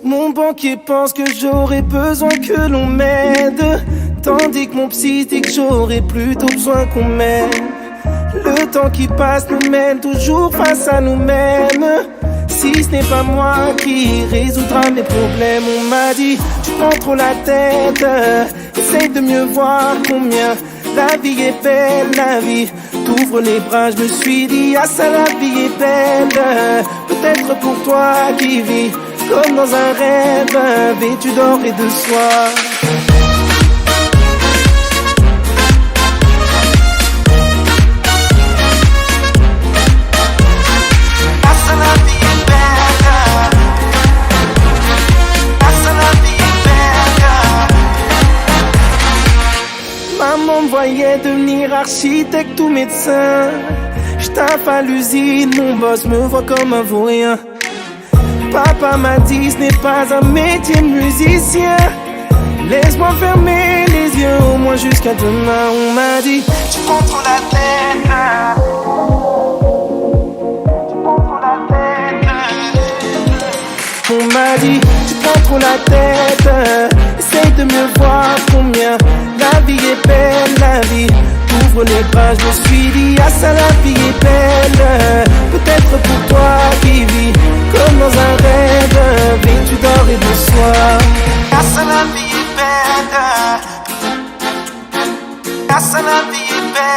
Mon banquier pense que j'aurais besoin que l'on m'aide, tandis que mon psy dit que j'aurais plutôt besoin qu'on m'aide. Le temps qui passe nous mène toujours face à nous-mêmes. Si ce n'est pas moi qui résoudra mes problèmes, on m'a dit tu prends trop la tête, essaye de mieux voir combien la vie est belle, la vie t'ouvre les bras. Je me suis dit ah ça la vie est belle, peut-être pour toi qui vis comme dans un rêve, vêtu d'or et de soie. Maman me voyait devenir architecte ou médecin. J'taffe à l'usine, mon boss me voit comme un vaurien. Papa m'a dit ce n'est pas un métier de musicien. Laisse-moi fermer les yeux au moins jusqu'à demain. On m'a dit tu prends trop la tête, tu prends trop la tête. On m'a dit tu prends trop la tête, essaye de mieux voir combien la vie est belle, la vie t'ouvre les bras. Je me suis dit ah ça la vie est belle, peut-être pour toi qui vis comme dans un rêve, vêtu d'or et de soie. Ah ça la vie est belle, ah ça la vie est belle.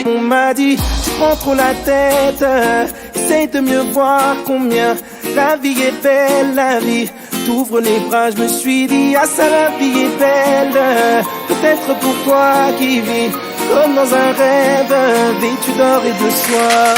On m'a dit tu prends trop la tête, essaye de mieux voir combien la vie est belle, la vie t'ouvre les bras. Je me suis dit ah ça la vie est belle, peut-être pour toi qui vis comme dans un rêve, vêtu d'or et de soie.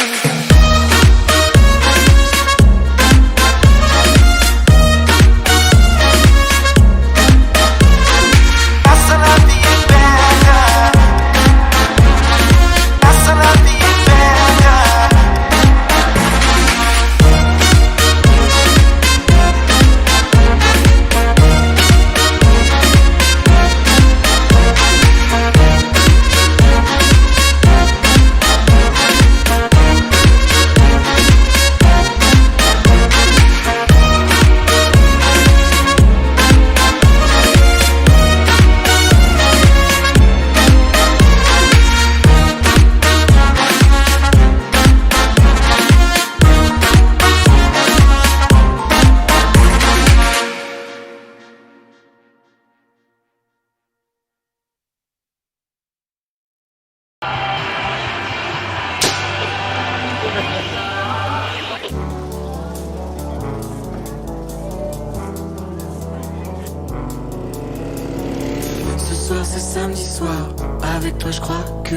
C'est samedi soir, avec toi je crois que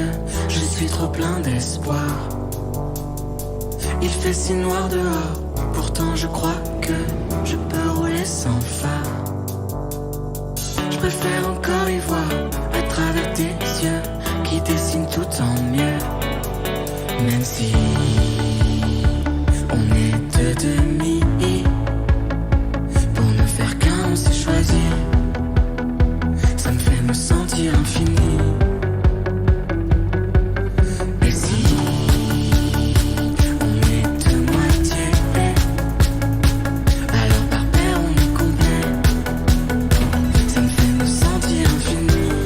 je suis trop plein d'espoir. Il fait si noir dehors, pourtant je crois que je peux rouler sans phare. Je préfère encore y voir à travers tes yeux qui dessinent tout en mieux. Même si on est deux demi, pour ne faire qu'un on s'est choisi. Ça me fait me sentir infini. Et si on est deux moitiés, alors par paire on est complet. Ça me fait me sentir infini.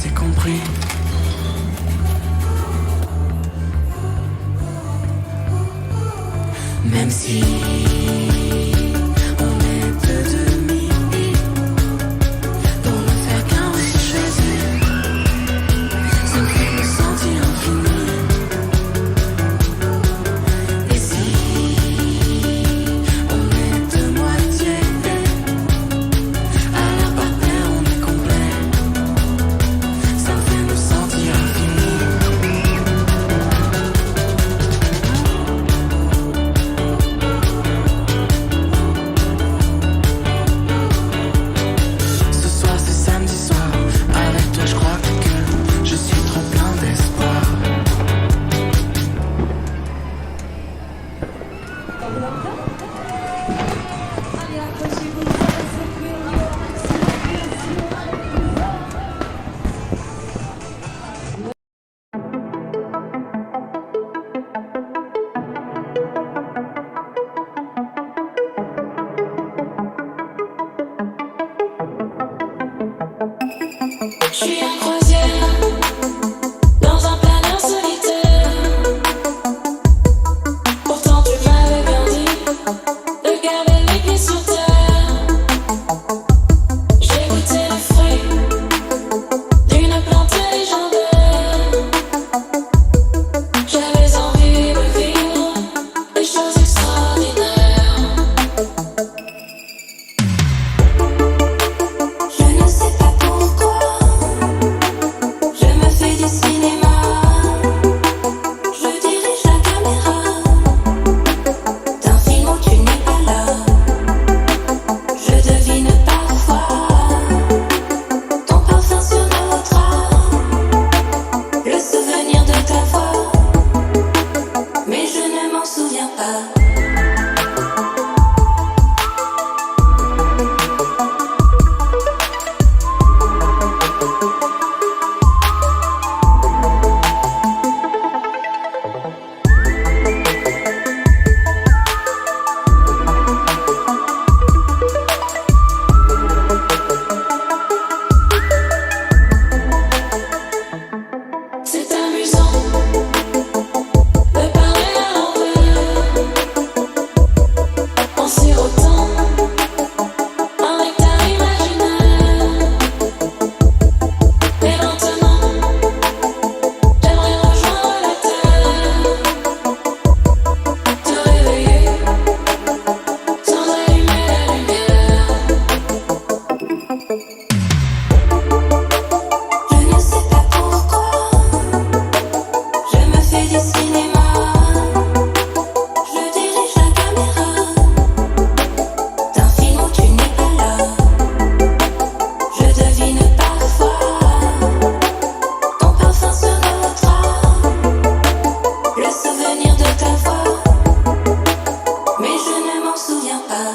c'est compris. Même si on est deux demi, pour ne faire qu'un on s'est choisi. Ça me fait me sentir infini. Et si on est deux moitiés, alors par paire on est complet. Ça me fait me sentir infini. Ce soir c'est samedi soir, avec toi je crois que je suis trop plein d'espoir. Je suis en croisière, dans un planeur solitaire. Pourtant tu m'avais bien dit de garder les pieds sur terre. J'ai goûté le fruit d'une plante légendaire. J'avais envie de vivre des choses extraordinaires. Je ne sais pas pourquoi je me fais du cinéma. Je dirige la caméra d'un film où tu n'es pas là. Je devine parfois ton parfum sur nos draps, le souvenir de ta voix, mais je ne m'en souviens pas. C'est amusant de parler à l'envers en sirotant un nectar imaginaire. Et maintenant, j'aimerais rejoindre la terre, te réveiller sans allumer la lumière. Je ne sais pas pourquoi je me fais du cinéma. Je dirige la caméra d'un film où tu n'es pas là. Je devine parfois ton parfum sur nos draps, le souvenir de ta voix, mais je ne m'en souviens pas.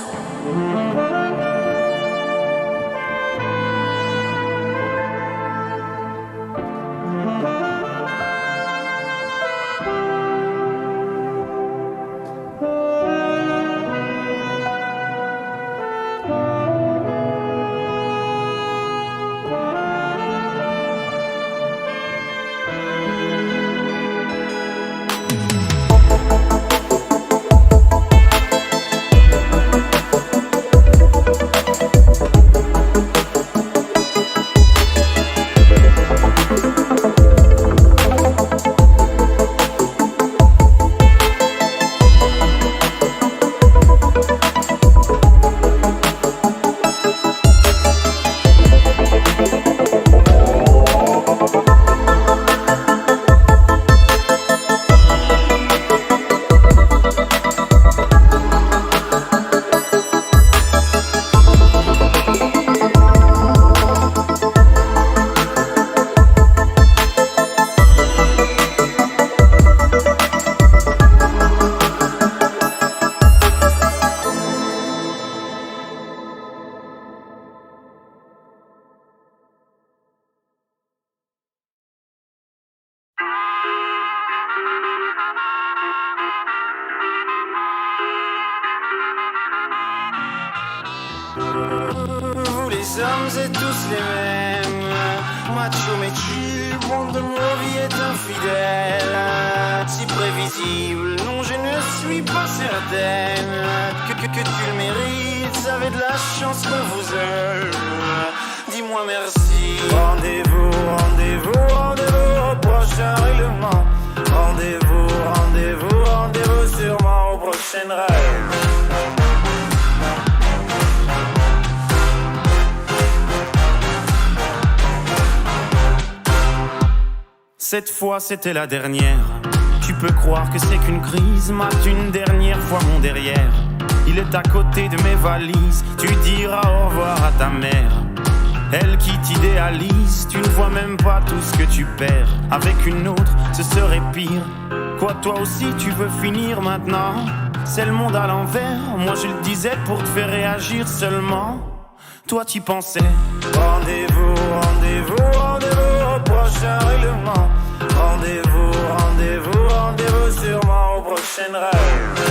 Vous les hommes êtes tous les mêmes. macho mais tu monde de ma vie est infidèle. Si prévisible, non je ne suis pas certaine que tu le mérites. Avez de la chance qu'on vous aime. Dis-moi merci. Rendez-vous, rendez-vous, rendez-vous au prochain règlement. Rendez-vous, rendez-vous, rendez-vous sûrement au prochain rêve. Cette fois c'était la dernière. Tu peux croire que c'est qu'une crise. Mate une dernière fois mon derrière. Il est à côté de mes valises. Tu diras au revoir à ta mère. Elle qui t'idéalise. Tu ne vois même pas tout ce que tu perds. Avec une autre ce serait pire. Quoi toi aussi tu veux finir maintenant? C'est le monde à l'envers. Moi je le disais pour te faire réagir seulement. Toi t'y pensais. Rendez-vous, rendez-vous, rendez-vous au prochain règlement. Rendez-vous, rendez-vous, rendez-vous sûrement au prochain rêve.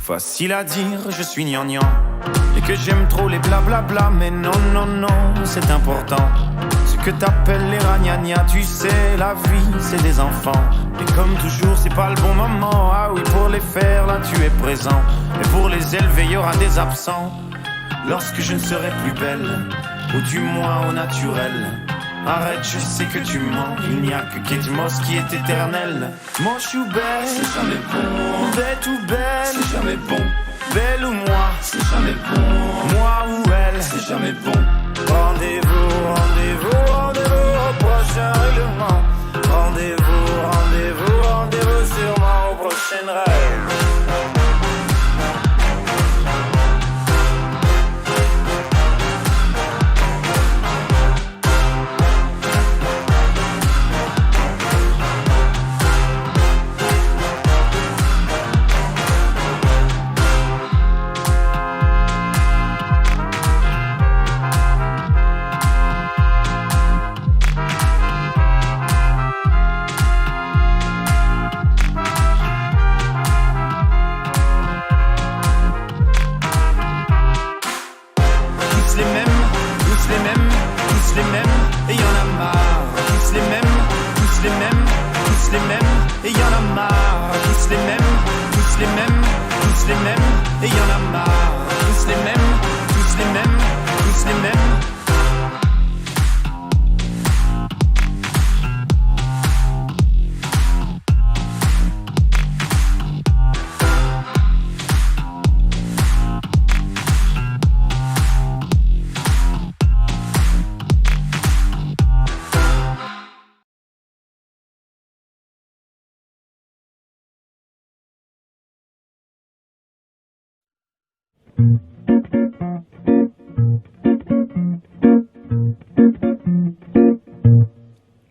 Facile à dire, je suis gnangnan et que j'aime trop les blablabla. Mais non, non, non, c'est important. Ce que t'appelles les ragnagnas, tu sais, la vie, c'est des enfants. Et comme toujours, c'est pas le bon moment. Ah oui, pour les faire, là, tu es présent. Et pour les élever, y aura des absents. Lorsque je ne serai plus belle, ou du moins au naturel. Arrête, je sais que tu mens. Il n'y a que Kate Moss qui est éternelle. Moche ou belle, c'est jamais bon. Bête ou belle, c'est jamais bon. Belle ou moi, c'est jamais bon. Moi ou elle, c'est jamais bon. Rendez-vous, rendez-vous, rendez-vous au prochain règlement. Rendez-vous, rendez-vous, rendez-vous sûrement au prochain rêve.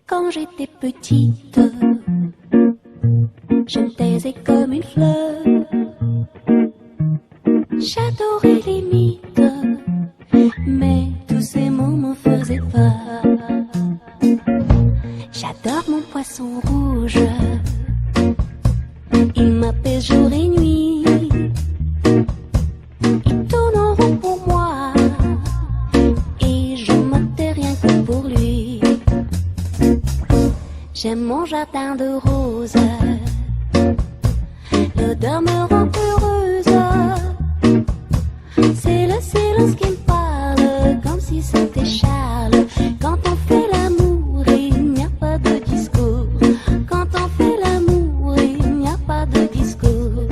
Quand j'étais petite, je me taisais comme une fleur. J'adorais les mythes, mais tous ces mots m'en faisaient peur. J'adore mon poisson rouge, il m'apaise jour et nuit. Il tourne en rond pour moi, et je m'en tais rien que pour lui. J'aime mon jardin de roses, l'odeur me rend heureuse. C'est le silence qui me parle, comme si c'était Charles. Quand on fait l'amour, il n'y a pas de discours. Quand on fait l'amour, il n'y a pas de discours.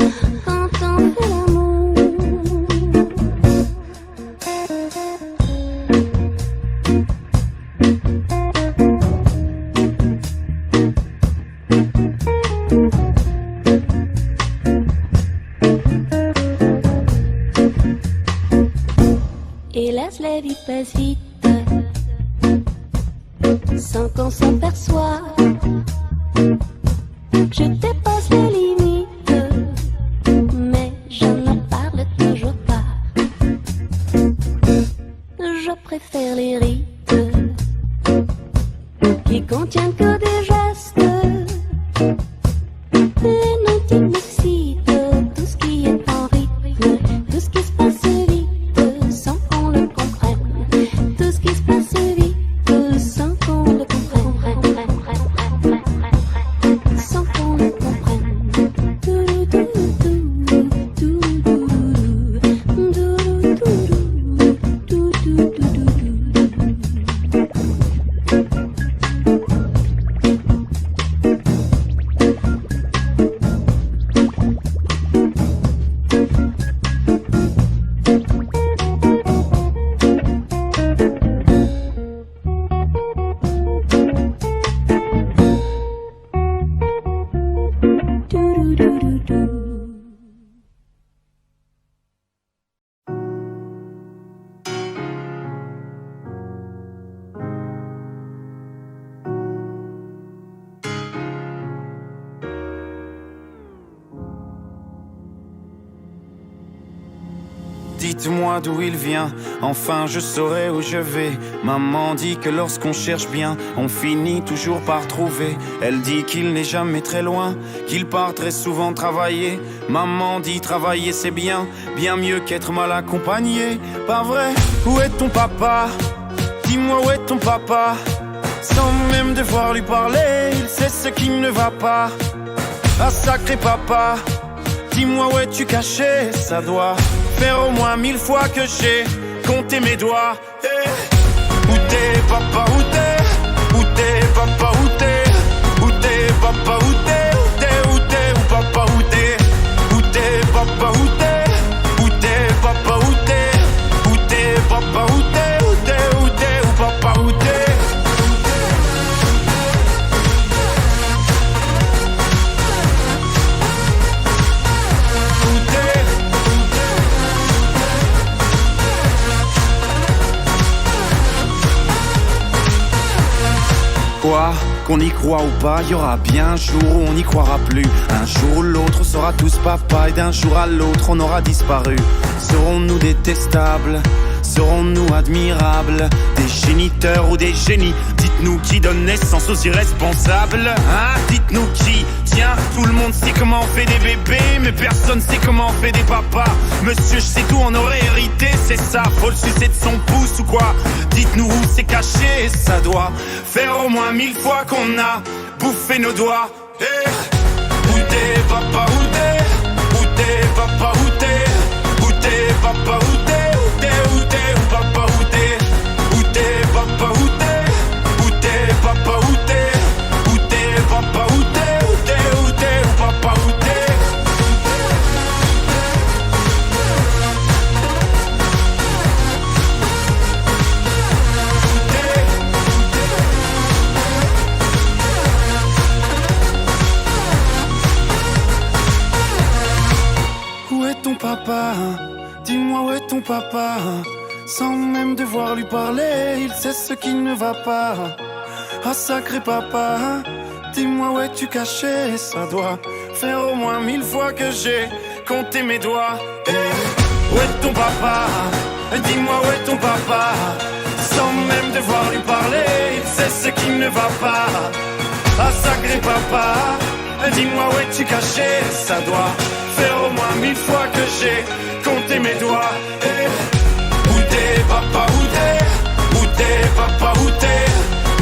Quand on fait l'amour. Hélas, la vie passe vite, sans qu'on s'en perçoit. Je dépasse les limites, mais je n'en parle toujours pas. Je préfère les rites qui contiennent que des gestes. Des notes qui m'excitent, tout ce qui est en rythme, tout ce qui se passe vite sans qu'on le comprenne. Tout ce qui se passe vite sans qu'on le comprenne. Sans qu'on le comprenne. Dites-moi d'où il vient, enfin je saurai où je vais. Maman dit que lorsqu'on cherche bien, on finit toujours par trouver. Elle dit qu'il n'est jamais très loin, qu'il part très souvent travailler. Maman dit travailler c'est bien, bien mieux qu'être mal accompagné. Pas vrai? Où est ton papa? Dis-moi où est ton papa? Sans même devoir lui parler, il sait ce qui ne va pas. Ah sacré papa, dis-moi où es-tu caché? Ça doit faire au moins 1000 fois que j'ai compté mes doigts. Hey. Où t'es papa, où t'es? Où t'es papa, où t'es? Où t'es papa, où t'es? Où t'es, où t'es, où papa, où t'es? Où t'es papa, où t'es? Où t'es papa, où t'es? Où t'es papa, où t'es? Où t'es, où t'es, où papa, où t'es? Quoi? Qu'on y croit ou pas, y aura bien un jour où on n'y croira plus. Un jour ou l'autre, on sera tous papa, et d'un jour à l'autre, on aura disparu. Serons-nous détestables? Serons-nous admirables? Des géniteurs ou des génies? Dites-nous qui donne naissance aux irresponsables? Hein? Dites-nous qui? Tiens, tout le monde sait comment on fait des bébés, mais personne sait comment on fait des papas. Monsieur, je sais tout, on aurait hérité, c'est ça. Faut le sucer de son pouce ou quoi? Dites-nous où c'est caché, ça doit faire au moins 1000 fois qu'on a bouffé nos doigts. Hey. Où t'es papa, où t'es? Où t'es papa, où t'es? Où t'es papa, où t'es? Où t'es, où t'es, où papa, où t'es? Où t'es papa, où t'es? Où t'es papa, où t'es? Où t'es papa, où t'es? Où t'es, où t'es, où papa, où t'es? Où est ton papa? Dis-moi où est ton papa? Sans même devoir lui parler, il sait ce qui ne va pas. Ah sacré papa, dis-moi où es-tu caché? Ça doit faire au moins 1000 fois que j'ai compté mes doigts. Hey. Où est ton papa? Dis-moi où est ton papa? Sans même devoir lui parler, il sait ce qui ne va pas. Ah sacré papa, dis-moi où es-tu caché? Ça doit faire au moins 1000 fois que j'ai compté mes doigts. Hey. Où t'es papa, où t'es? Où t'es papa, où t'es?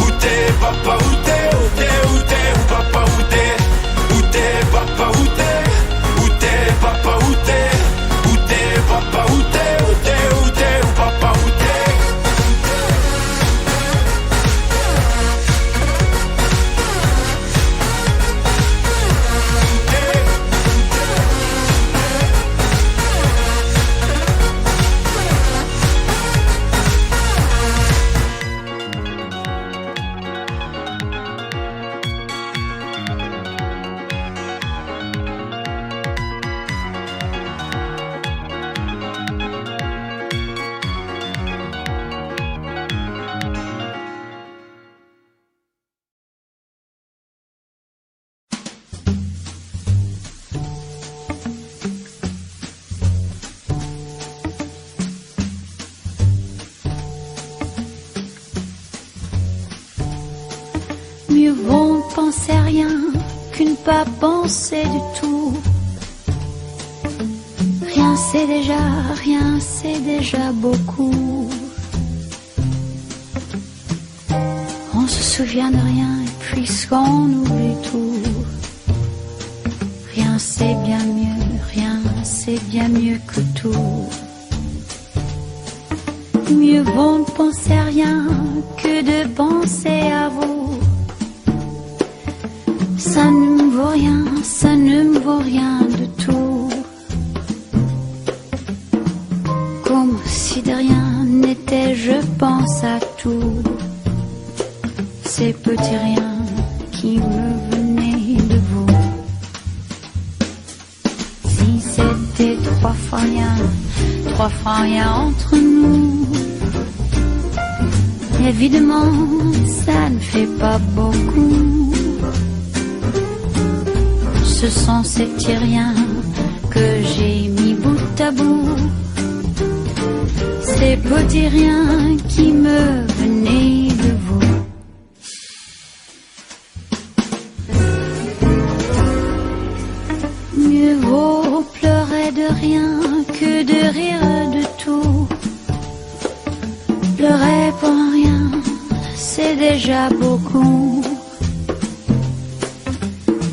Où t'es papa, où t'es? Où t'es, où t'es, où papa, où t'es? Où t'es papa, où t'es? Où t'es papa, où t'es? Où t'es papa, où t'es? Où t'es, où t'es, où papa, où t'es? Mieux vaut ne penser à rien que ne pas penser du tout. Rien c'est déjà beaucoup. On se souvient de rien et puisqu'on oublie tout. Rien c'est bien mieux que tout. Mieux vaut ne penser à rien que de penser à vous. Ça ne me vaut rien de tout. Comme si de rien n'était, je pense à tout. Ces petits riens qui me venaient de vous. Si c'était trois fois rien entre nous. Évidemment, ça ne fait pas beaucoup. Ce sont ces petits riens que j'ai mis bout à bout. Ces petits riens qui me venaient de vous. Mieux vaut pleurer de rien que de rire de tout. Pleurer pour rien, c'est déjà beaucoup.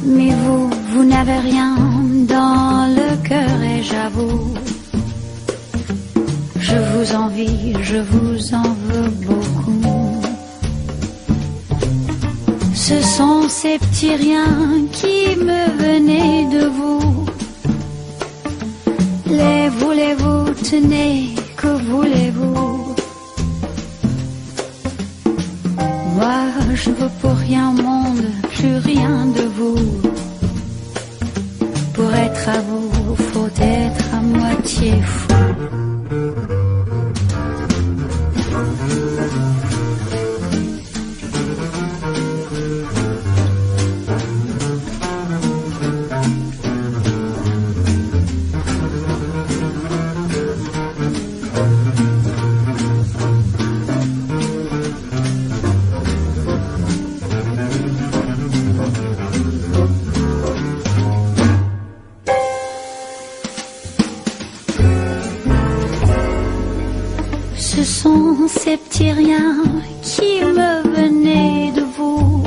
Mais vous n'avez rien dans le cœur et j'avoue, je vous envie, je vous en veux beaucoup. Ce sont ces petits riens qui me venaient de vous. Les voulez-vous, tenez, que voulez-vous? Moi, je ne veux pour rien au monde, plus rien de vous. Pour être à vous, faut être à moitié fou. Ce sont ces petits riens qui me venaient de vous.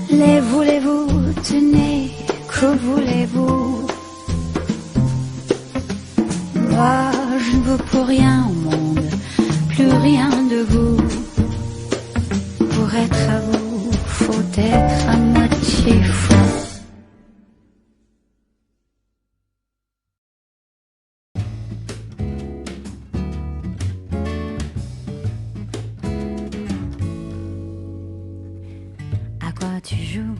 Les voulez-vous, tenez, que voulez-vous? Moi, je ne veux pour rien au monde, plus rien de vous. Pour être à vous, faut être à moitié fou. Tu joues,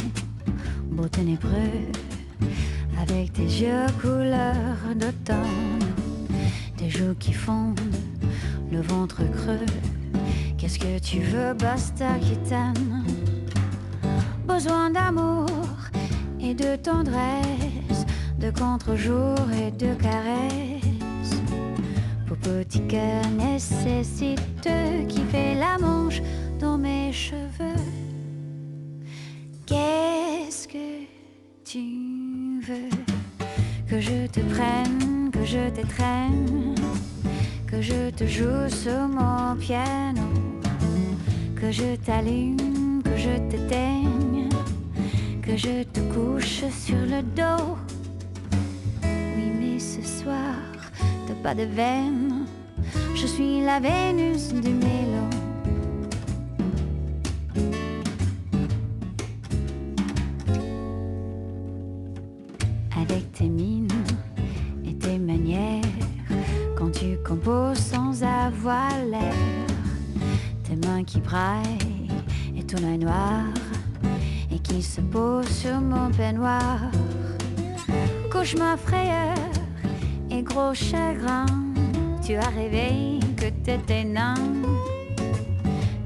beau ténébreux, avec tes yeux couleur d'automne, tes joues qui fondent, le ventre creux. Qu'est-ce que tu veux, basta qui t'aime? Besoin d'amour et de tendresse, de contre-jour et de caresses. Pour petit cœur nécessiteux qui fait la manche dans mes cheveux. Qu'est-ce que tu veux? Que je te prenne, que je t'étreigne, que je te joue sur mon piano, que je t'allume, que je t'éteigne, que je te couche sur le dos. Oui, mais ce soir, t'as pas de veine, je suis la Vénus du mélo. Avec tes mines et tes manières, quand tu composes sans avoir l'air, tes mains qui braillent et ton œil noir, et qui se pose sur mon peignoir. Cauchemar, frayeur et gros chagrin, tu as rêvé que t'étais nain,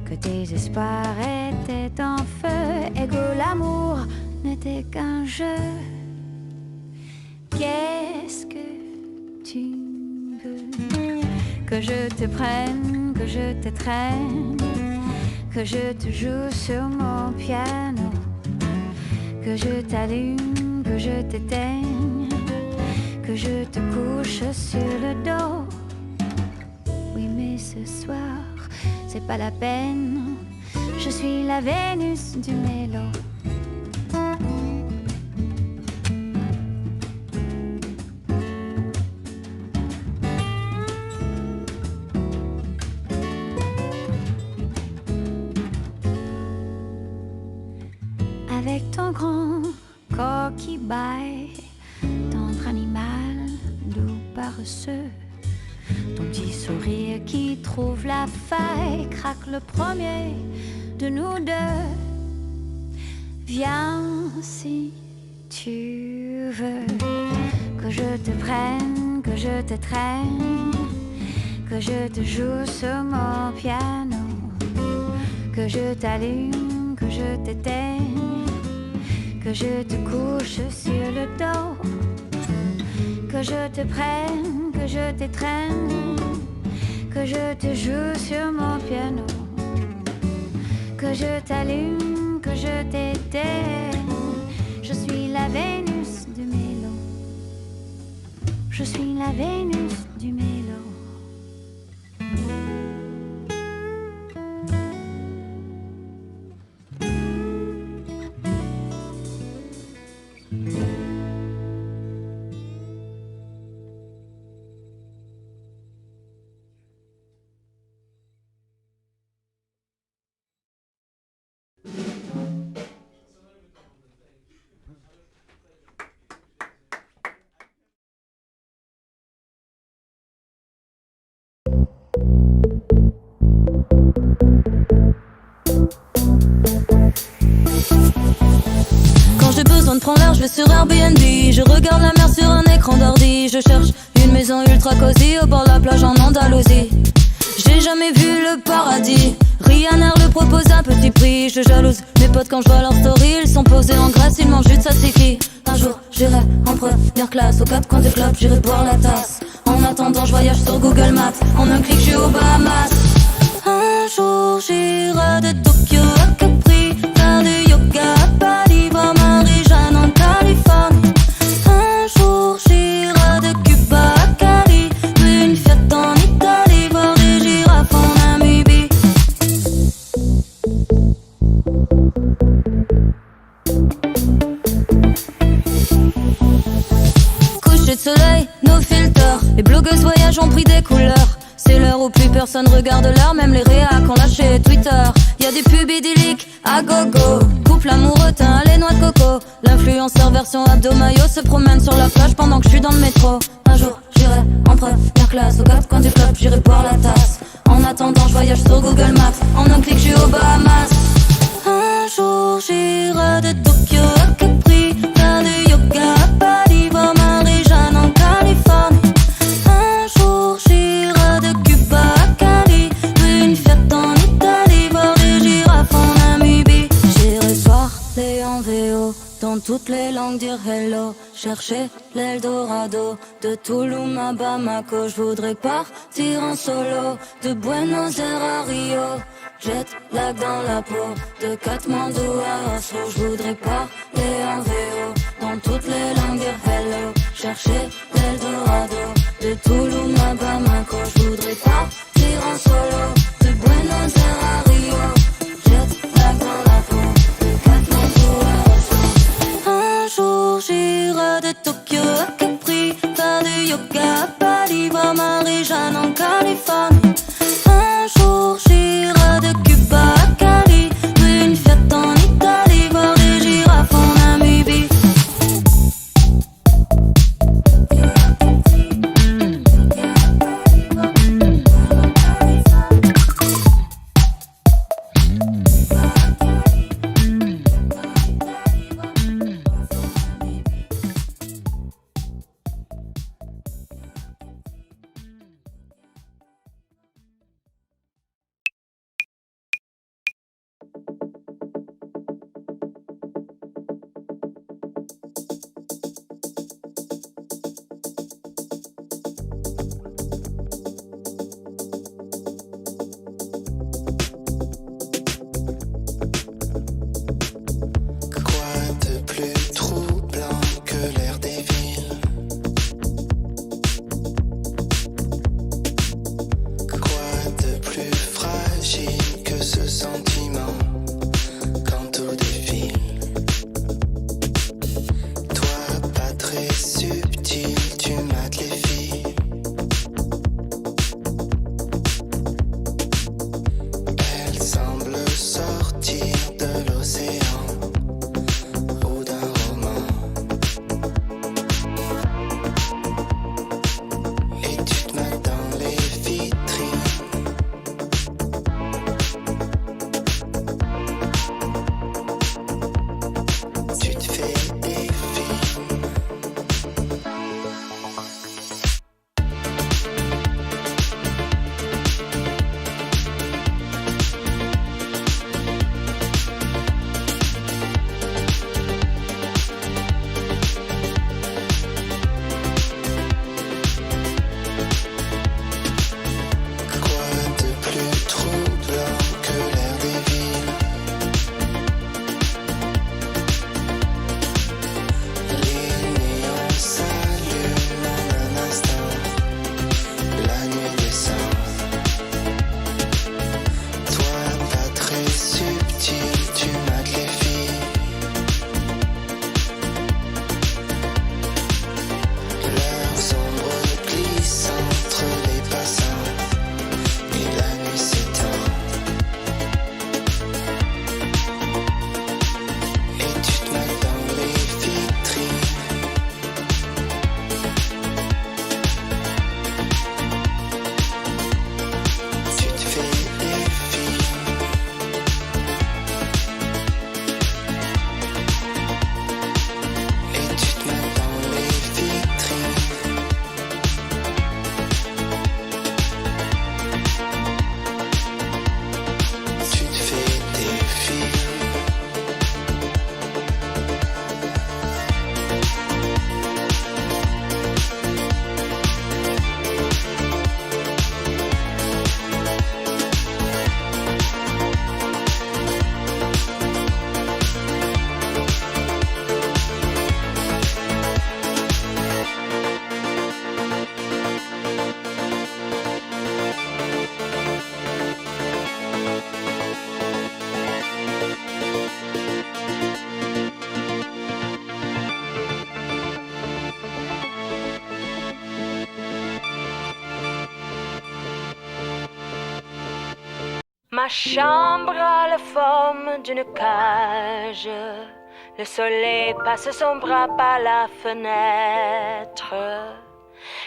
que tes espoirs étaient en feu, et que l'amour n'était qu'un jeu. Qu'est-ce que tu veux? Que je te prenne, que je t'étreigne, que je te joue sur mon piano, que je t'allume, que je t'éteigne, que je te couche sur le dos. Oui, mais ce soir, c'est pas la peine, je suis la Vénus du mélo. Avec ton grand corps qui baille, tendre animal, doux paresseux, ton petit sourire qui trouve la faille, craque le premier de nous deux. Viens si tu veux, que je te prenne, que je te traîne, que je te joue sur mon piano, que je t'allume, que je t'éteigne, que je te couche sur le dos, que je te prenne, que je t'étreigne, que je te joue sur mon piano, que je t'allume, que je t'éteigne. Je suis la Vénus du mélo. Je suis la Vénus du mélo. Quand j'ai besoin de prendre l'air, je vais sur Airbnb. Je regarde la mer sur un écran d'ordi. Je cherche une maison ultra cosy au bord de la plage en Andalousie. J'ai jamais vu le paradis. Rihanna le propose à petit prix. Je jalouse mes potes quand je vois leur story. Ils sont posés en Grèce, ils mangent du tzatziki. Un jour j'irai en première classe, aux quatre coins du club, j'irai boire la tasse. En attendant je voyage sur Google Maps. En un clic je suis aux Bahamas. Un jour j'irai de Tokyo à Capri, faire du yoga à Bali, voir Marie-Jeanne en Californie. Un jour j'irai de Cuba à Cali, une fête en Italie, voir des girafes en Namibie. Coucher de soleil, nos filters, les blogueuses voyagent ont pris des couleurs. C'est l'heure où plus personne regarde l'heure, même les réacs ont lâché Twitter. Y'a des pubs idylliques à gogo, couple amoureux teint les noix de coco. L'influenceur version abdo-maillot se promène sur la plage pendant que je suis dans le métro. Un jour j'irai en première classe, aux quatre coins du club j'irai boire la tasse. En attendant je voyage sur Google Maps, en un clic je suis aux Bahamas. Un jour j'irai de Tokyo à Capri, faire du yoga à Bali, voir Marie-Jeanne en Californie. Un jour j'irai de Cuba à Cali, une fête en Italie, voir des girafes en Namibie. J'irai parler en VO, dans toutes les langues dire hello, chercher l'Eldorado, de Tulum à Bamako. Je voudrais partir en solo, de Buenos Aires à Rio, jet lag dans la peau, de Katmandou à Oslo. Je voudrais parler en VO, dans toutes les langues dire hello, chercher l'Eldorado, de Tulum à Bamako. Je voudrais partir en solo, de Buenos Aires à Rio, jet lag dans la peau, de Katmandou à Oslo. Un jour j'irai de Tokyo à Capri, faire du yoga à Bali, voir Marie-Jeanne en Californie. Un jour j'irai de Cuba à Cali, une fête en Italie, voir des girafes en Namibie. Ma chambre a la forme d'une cage. Le soleil passe son bras par la fenêtre.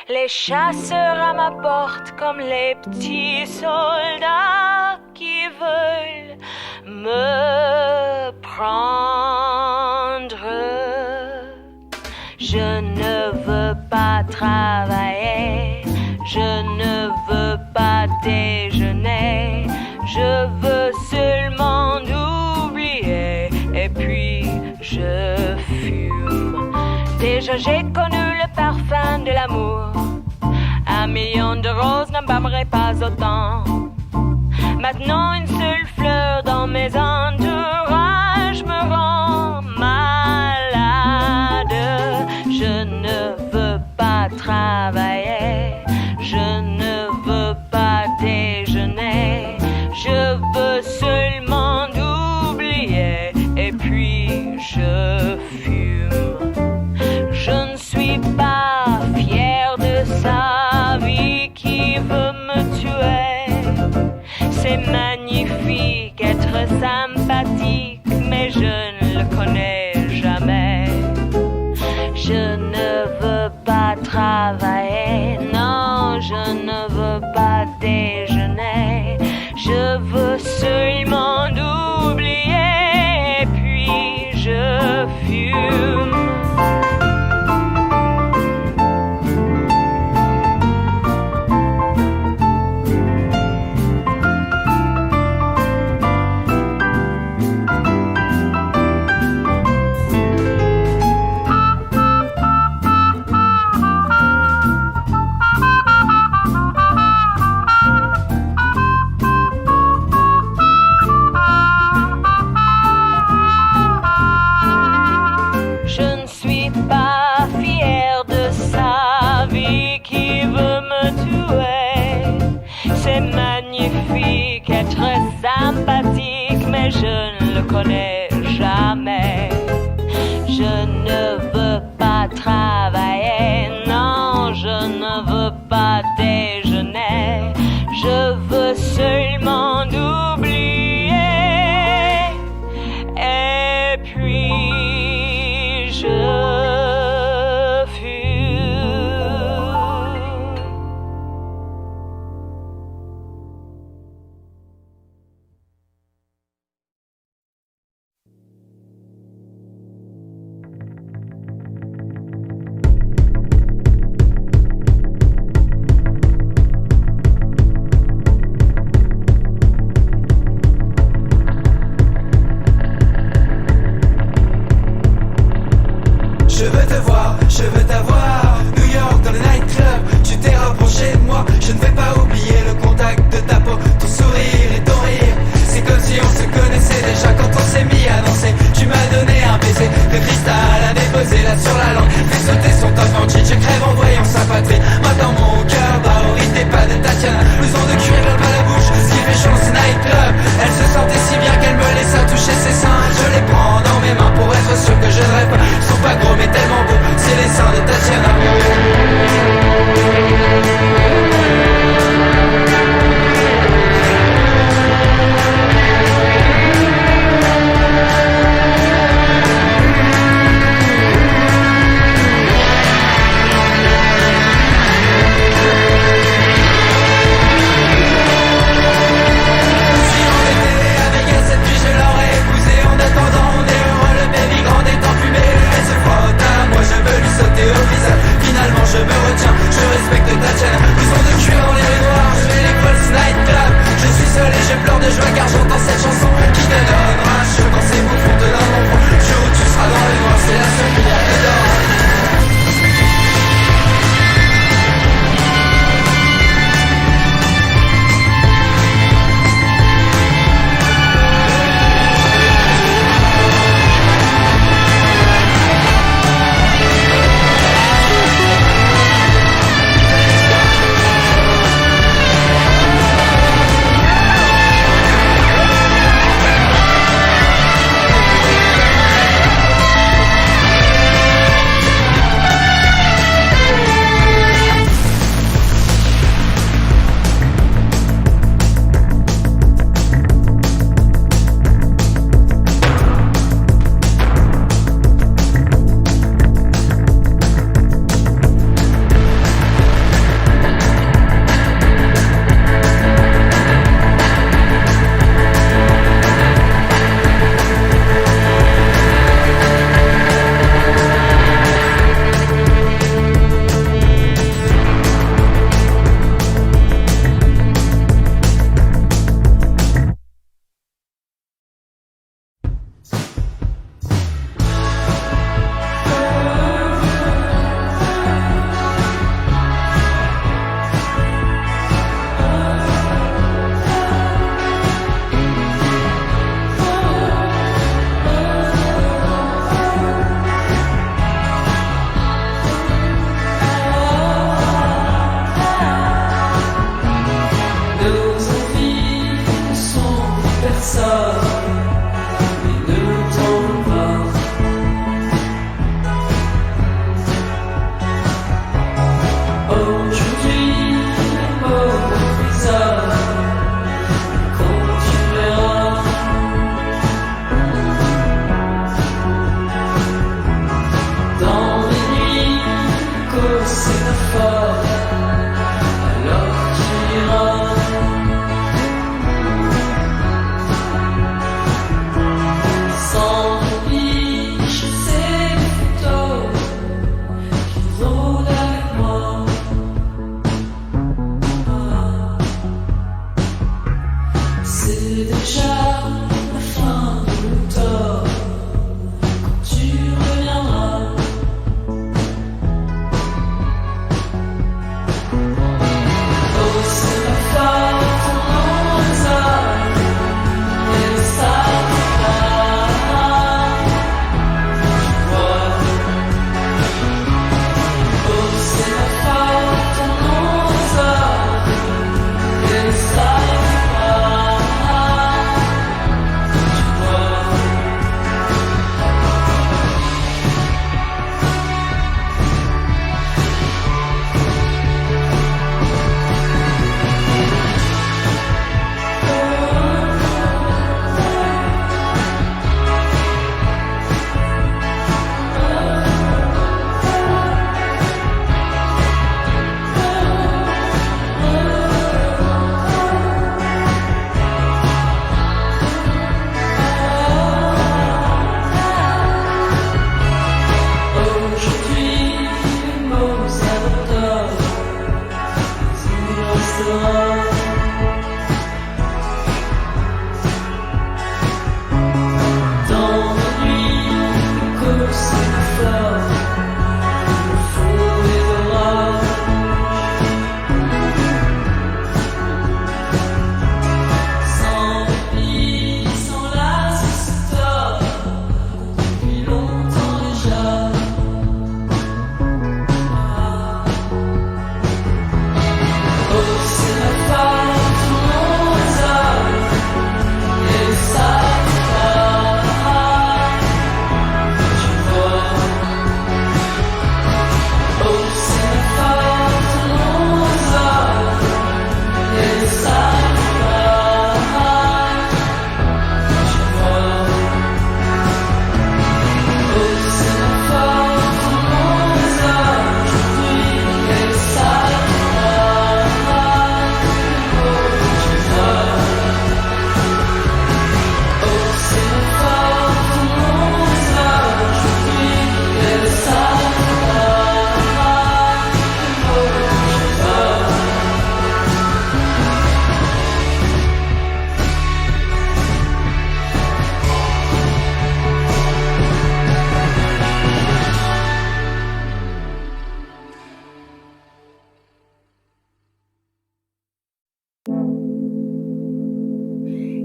Les chasseurs à ma porte comme les petits soldats qui veulent me prendre. Je ne veux pas travailler, je ne veux pas déjeuner, je veux seulement oublier et puis je fume. Déjà j'ai connu le parfum de l'amour, 1 million de roses n'embaumerait pas autant. Maintenant une seule fleur dans mes entourages me rend malade. Je ne veux pas travailler, je ne veux pas déjeuner, je veux seulement oublier et puis je fume. Je ne suis pas fière de sa vie qui veut me tuer. C'est magnifique être sympathique, mais je ne le connais jamais. Je ne veux pas travailler, non, je ne veux pas déjeuner. Je veux seulement oublier, puis je fume. Sympathique, mais je ne le connais jamais. Je ne veux pas travailler, non, je ne veux pas déjeuner. Je veux seulement oublier et puis je je veux t'avoir, New York dans le nightclub, tu t'es rapproché de moi, je ne vais pas oublier le contact de ta peau, ton sourire et ton rire. C'est comme si on se connaissait déjà quand on s'est mis à danser. Tu m'as donné un baiser, le cristal a déposé là sur la langue, fait sauter son enfant, je crève en voyant sa patrie. Maintenant mon cœur bat au rythme des pas de Tatiana, blouson de cuir vers la bouche, ce qui fait chance nightclub. Elle se sentait si bien qu'elle me laissa toucher ses seins. Je les prends dans mes mains pour être sûr que je ne rêve pas. Ils sont pas gros mais tellement beaux, c'est les seins de Tatiana. Finalement je me retiens, je respecte Tatiana. Blouson de cuir dans les rues noires, je vais les Pulse Nightclub. Je suis seul et je pleure de joie car j'entends cette chanson qui te donnera un cheveu quand ces mots font de l'un mon front. Le jour où tu seras dans le noir, c'est la seule lumière que dort.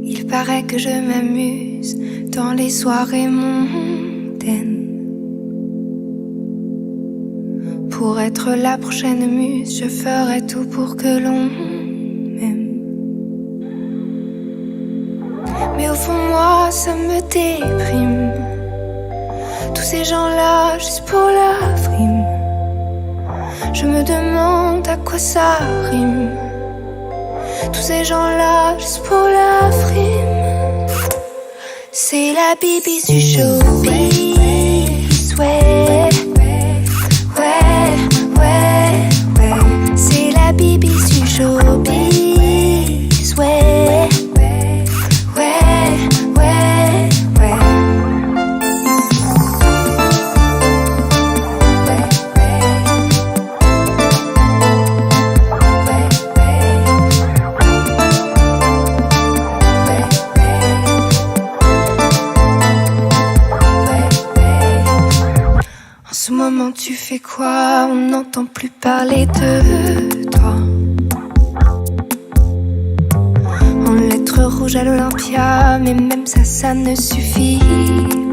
Il paraît que je m'amuse dans les soirées mondaines. Pour être la prochaine muse, je ferai tout pour que l'on m'aime. Mais au fond moi, ça me déprime. Tous ces gens-là, juste pour la frime. Je me demande à quoi ça rime. Tous ces gens-là, juste pour la frime. C'est la bibi du showbiz, ouais. Ouais, ouais, ouais. C'est la bibi du showbiz, ouais. Ouais, ouais, ouais. En ce moment tu fais quoi? On n'entend plus parler de toi. En lettres rouges à l'Olympia, mais même ça ne suffit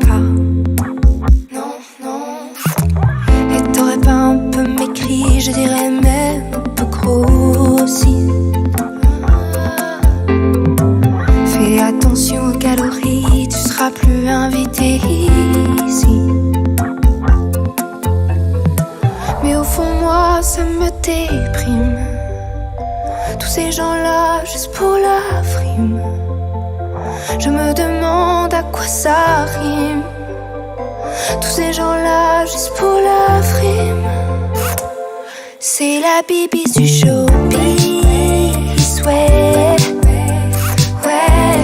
pas. Non, non. Et t'aurais pas un peu maigri, je dirais même un peu grossi. Fais attention seras plus invité ici. Mais au fond moi ça me déprime. Tous ces gens-là juste pour la frime. Je me demande à quoi ça rime. Tous ces gens-là juste pour la frime. C'est la bibi du showbiz, ouais. Ouais,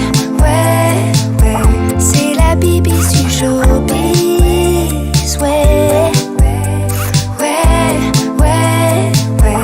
ouais, ouais. C'est la bibi du showbiz, ouais. Ouais, ouais, ouais.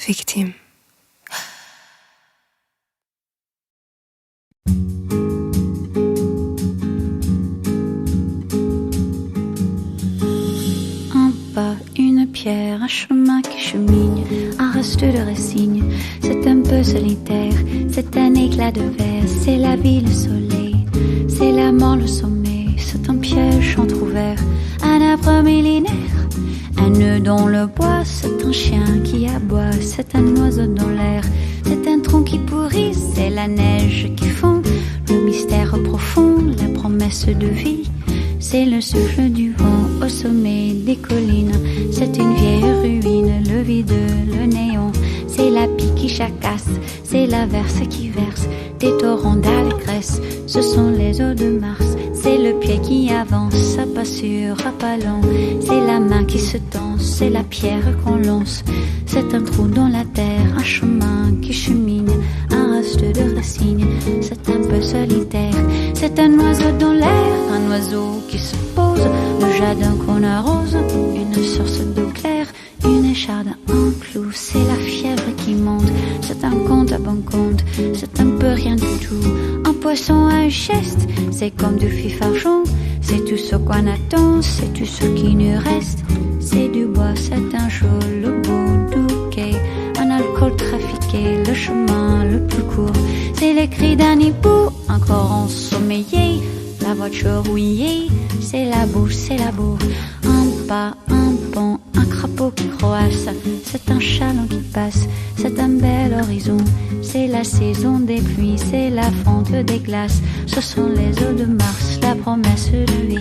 Victime. Un pas, une pierre, un chemin qui chemine, un reste de résigne. C'est un peu solitaire, c'est un éclat de verre, c'est la vie, le soleil, c'est la mort, le sommeil. C'est un piège entrouvert, un arbre millénaire. Un nœud dans le bois, c'est un chien qui aboie, c'est un oiseau dans l'air, c'est un tronc qui pourrit, c'est la neige qui fond, le mystère profond, la promesse de vie, c'est le souffle du vent au sommet des collines, c'est une vieille ruine, le vide, le néant, c'est la pie qui jacasse, c'est l'averse qui verse, des torrents d'allégresse, ce sont les eaux de Mars, c'est le pied qui avance, à pas sûr, à pas lent, c'est la main qui se tend, c'est la pierre qu'on lance, c'est un trou dans la terre, un chemin qui chemine, un reste de racines, c'est un peu solitaire, c'est un oiseau dans l'air, un oiseau qui se pose, le jardin qu'on arrose, une source d'eau claire, une écharde, un clou, c'est la fièvre qui monte, c'est un compte à bon compte, c'est un peu rien du tout, un poisson à un geste, c'est comme du fifargeon, c'est tout ce qu'on attend, c'est tout ce qui nous reste, c'est du bois, c'est un jour, le beau bouquet, un alcool trafiqué, le chemin le plus court, c'est les cris d'un hibou, encore ensommeillé, la voiture rouillée, c'est la bouche, c'est la bourre, un pas, un pont, un crapaud qui croasse, c'est un chaland qui passe, c'est un bel horizon, c'est la saison des pluies, c'est la fonte des glaces, ce sont les eaux de Mars, la promesse de vie.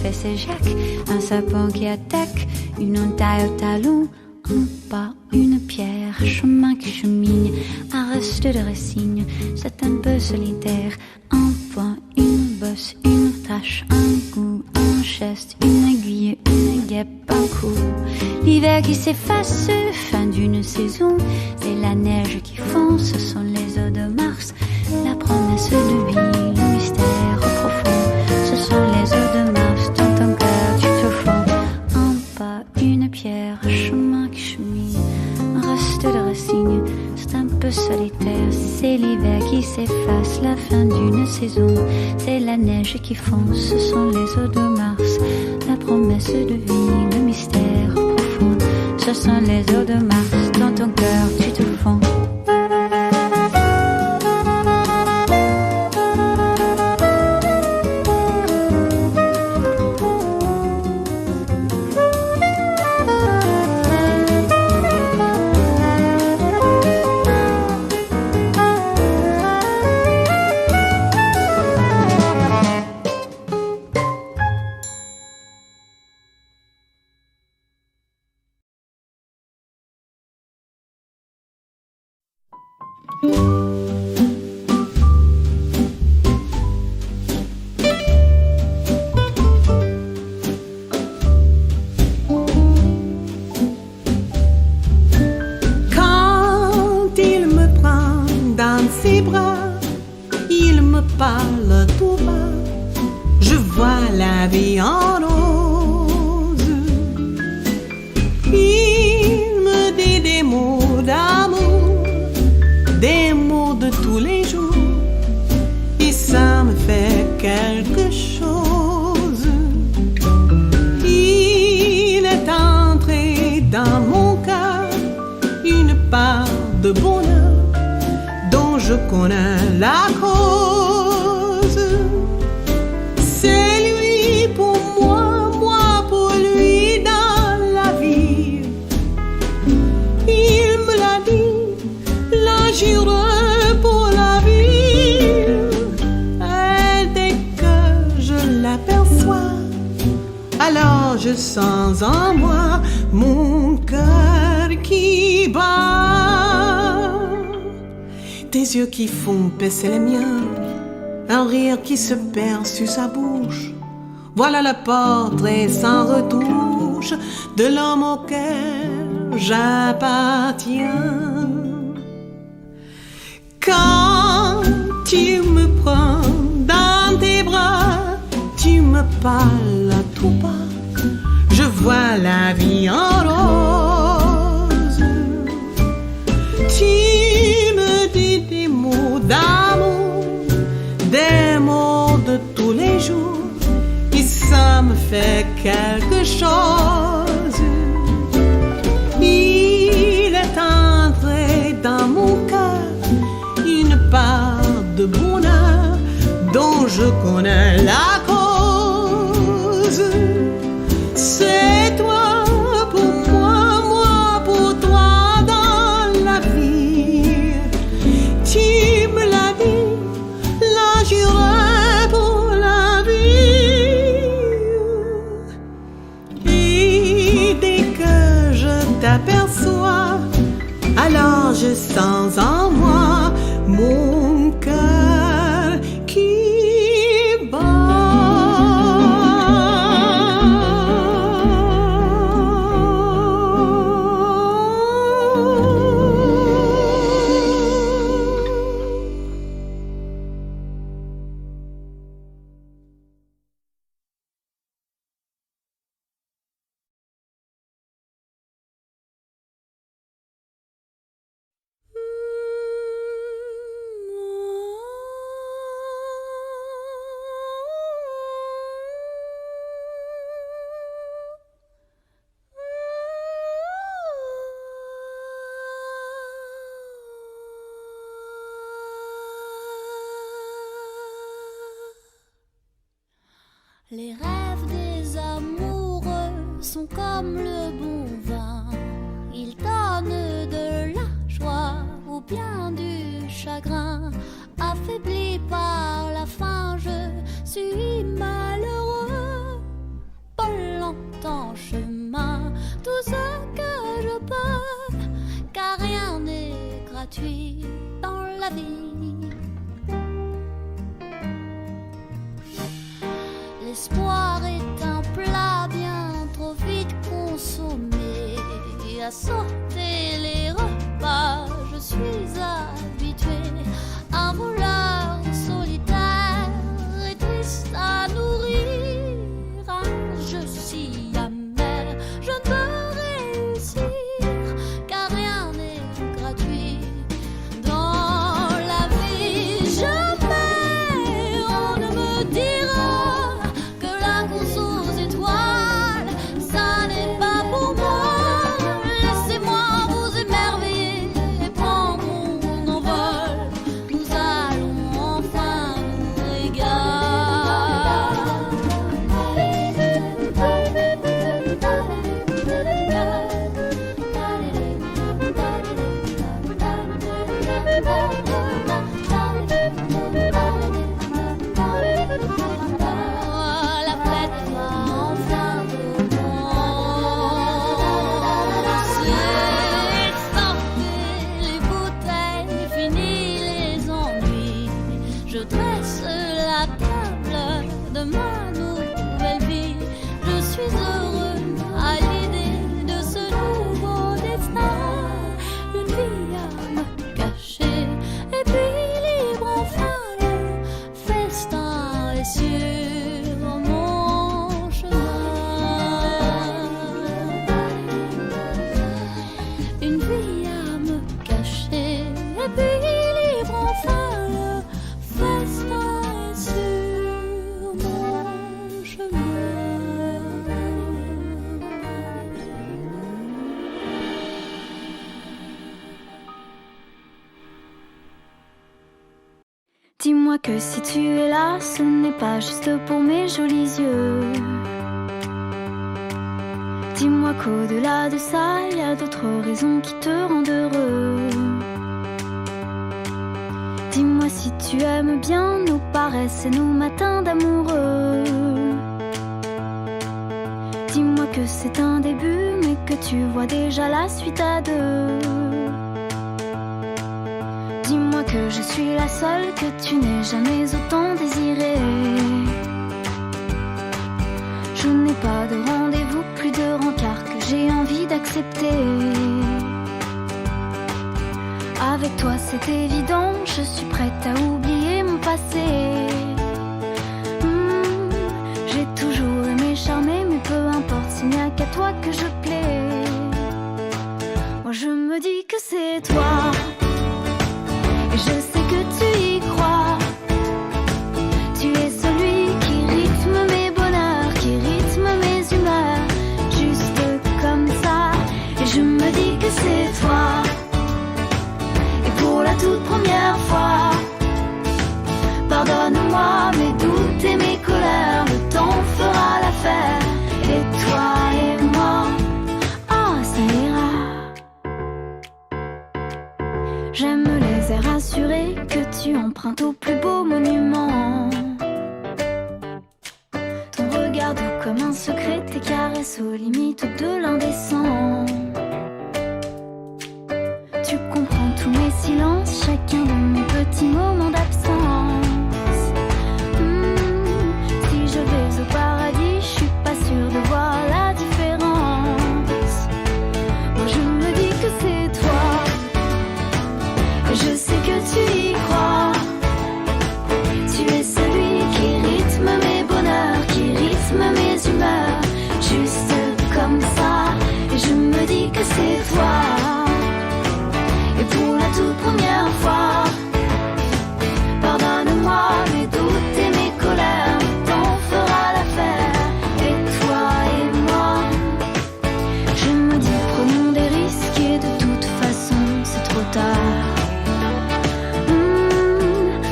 Et c'est Jacques, un sapin qui attaque, une entaille au talon, un pas, une pierre, chemin qui chemine, un reste de résigne, c'est un peu solitaire, un point, une bosse, une tache, un goût, un geste, une aiguille, une guêpe, un coup. L'hiver qui s'efface, fin d'une saison, c'est la neige qui fond, ce sont les eaux de Mars, la promesse de vie, le mystère profond, ce sont les eaux de Mars. Pierre, un chemin qui chemine, un reste de racine, c'est un peu solitaire, c'est l'hiver qui s'efface, la fin d'une saison, c'est la neige qui fond, ce sont les eaux de Mars, la promesse de vie, le mystère profond, ce sont les eaux de Mars, dans ton cœur tu te fonds. la vie en rose. Il me dit des mots d'amour, des mots de tous les jours, et ça me fait quelque chose. Il est entré dans mon cœur une part de bonheur dont je connais la cause. C'est lui pour moi, moi pour lui dans la vie. Il me l'a dit, là j'irai pour la vie. Et dès que je l'aperçois, alors je sens en moi mon cœur qui bat. Des yeux qui font baisser les miens, un rire qui se perd sur sa bouche. Voilà le portrait sans retouche de l'homme auquel j'appartiens. Quand tu me prends dans tes bras, tu me parles à tout bas, je vois la vie en rose. Tu me dis des mots d'amour, des mots de tous les jours, et ça me fait quelque chose. Il est entré dans mon cœur une part de bonheur dont je connais la cause. C'est toi pour moi, moi pour toi dans la vie. Tu me l'as dit, là j'irai pour la vie. Et dès que je t'aperçois, alors je sens en moi mon cœur qui bat. Les rêves des amoureux sont comme le bon vin. Ils donnent de la joie ou bien du chagrin. Affaibli par la faim, je suis malheureux. Pas longtemps chemin, tout ce que je peux, car rien n'est gratuit dans la vie. L'espoir est un plat bien trop vite consommé. À sauter les repas, je suis habitué. Un voleur solitaire et triste à nourrir. Un jeu si amer, je ne peux réussir, car rien n'est gratuit dans la vie. Jamais on ne me dira aux étoiles, ça n'est pas pour moi. Laissez-moi Et puis libre enfin le festin est sur mon chemin. Dis-moi que si tu es là, ce n'est pas juste pour mes jolis yeux. Dis-moi qu'au-delà de ça, il y a d'autres raisons qui te rendent heureux. Dis-moi si tu aimes bien nos paresses et nos matins d'amoureux. Dis-moi que c'est un début, mais que tu vois déjà la suite à deux. Dis-moi que je suis la seule que tu n'aies jamais autant désirée. Je n'ai pas de rendez-vous, plus de rencard que j'ai envie d'accepter. Avec toi c'est évident, je suis prête à oublier mon passé. J'ai toujours aimé charmer, mais peu importe s'il n'y a qu'à toi que je plais. Moi je me dis que c'est toi, et je sais que tu y crois. Tu es celui qui rythme mes bonheurs, qui rythme mes humeurs, juste comme ça. Et je me dis que c'est toi. Et pour la toute première fois, pardonne-moi mes doutes et mes colères, le temps fera l'affaire. Et toi et moi, oh ça ira. J'aime les airs assurés que tu empruntes au plus beau monument. Ton regard doux comme un secret, tes caresses aux limites de l'indécent. Tu comprends tous mes silences, chacun de mes petits moments d'absence. Si je vais au paradis, je suis pas sûre de voir la différence. Moi je me dis que c'est toi, et je sais que tu y crois. Tu es celui qui rythme mes bonheurs, qui rythme mes humeurs, juste comme ça. Et je me dis que c'est toi. Et pour la toute première fois, pardonne-moi mes doutes et mes colères, le temps fera l'affaire. Et toi et moi, je me dis prenons des risques, et de toute façon c'est trop tard.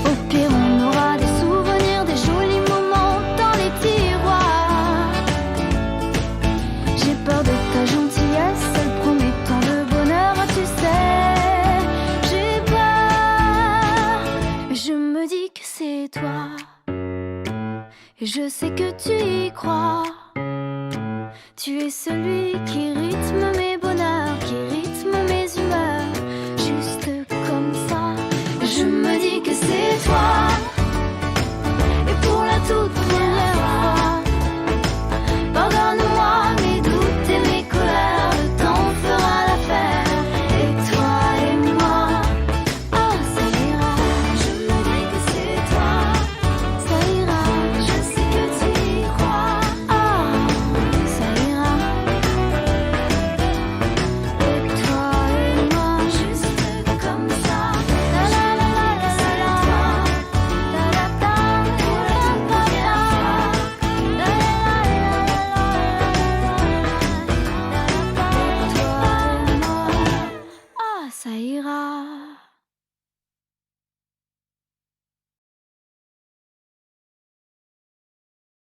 Au pire on aura des souvenirs, des jolis moments dans les tiroirs. J'ai peur de ta gentillesse, elle promet tant de bonheur, tu sais. J'ai peur, mais je me dis que c'est toi. Et je sais que tu y crois. Tu es celui qui rythme mes